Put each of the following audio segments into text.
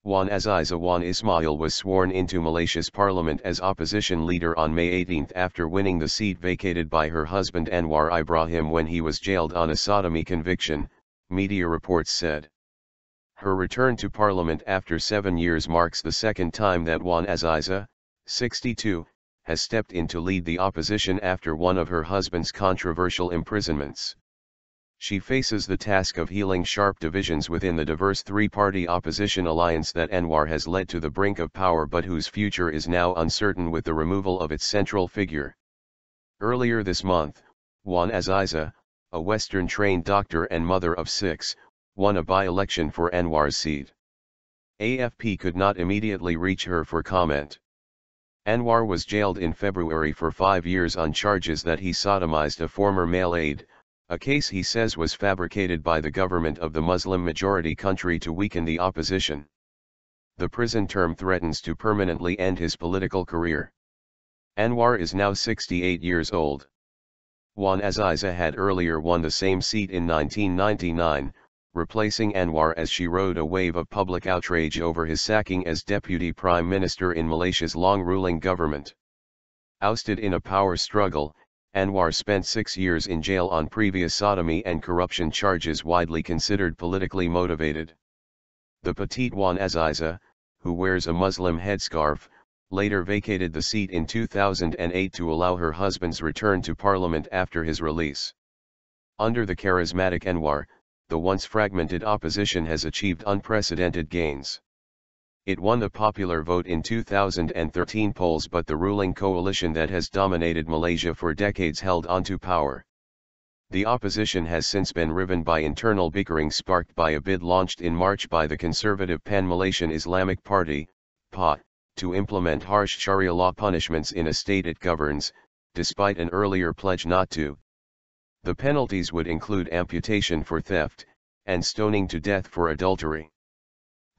Wan Azizah Wan Ismail was sworn into Malaysia's parliament as opposition leader on May 18 after winning the seat vacated by her husband Anwar Ibrahim when he was jailed on a sodomy conviction, media reports said. Her return to parliament after 7 years marks the second time that Wan Azizah, 62, has stepped in to lead the opposition after one of her husband's controversial imprisonments. She faces the task of healing sharp divisions within the diverse three-party opposition alliance that Anwar has led to the brink of power but whose future is now uncertain with the removal of its central figure. Earlier this month, Wan Azizah, a Western-trained doctor and mother of 6, won a by-election for Anwar's seat. AFP could not immediately reach her for comment. Anwar was jailed in February for 5 years on charges that he sodomized a former male aide, a case he says was fabricated by the government of the Muslim-majority country to weaken the opposition. The prison term threatens to permanently end his political career. Anwar is now 68 years old. Wan Azizah had earlier won the same seat in 1999, replacing Anwar as she rode a wave of public outrage over his sacking as deputy prime minister in Malaysia's long-ruling government. Ousted in a power struggle, Anwar spent 6 years in jail on previous sodomy and corruption charges widely considered politically motivated. The petite Wan Azizah, who wears a Muslim headscarf, later vacated the seat in 2008 to allow her husband's return to parliament after his release. Under the charismatic Anwar, the once fragmented opposition has achieved unprecedented gains. It won the popular vote in 2013 polls, but the ruling coalition that has dominated Malaysia for decades held onto power. The opposition has since been riven by internal bickering sparked by a bid launched in March by the conservative Pan-Malaysian Islamic Party, PAT, to implement harsh Sharia law punishments in a state it governs, despite an earlier pledge not to. The penalties would include amputation for theft, and stoning to death for adultery.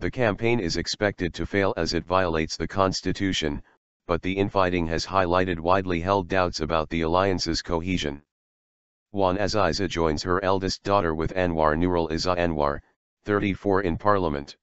The campaign is expected to fail as it violates the constitution, but the infighting has highlighted widely held doubts about the alliance's cohesion. Wan Azizah joins her eldest daughter with Anwar Nurul Izzah Anwar, 34 in parliament.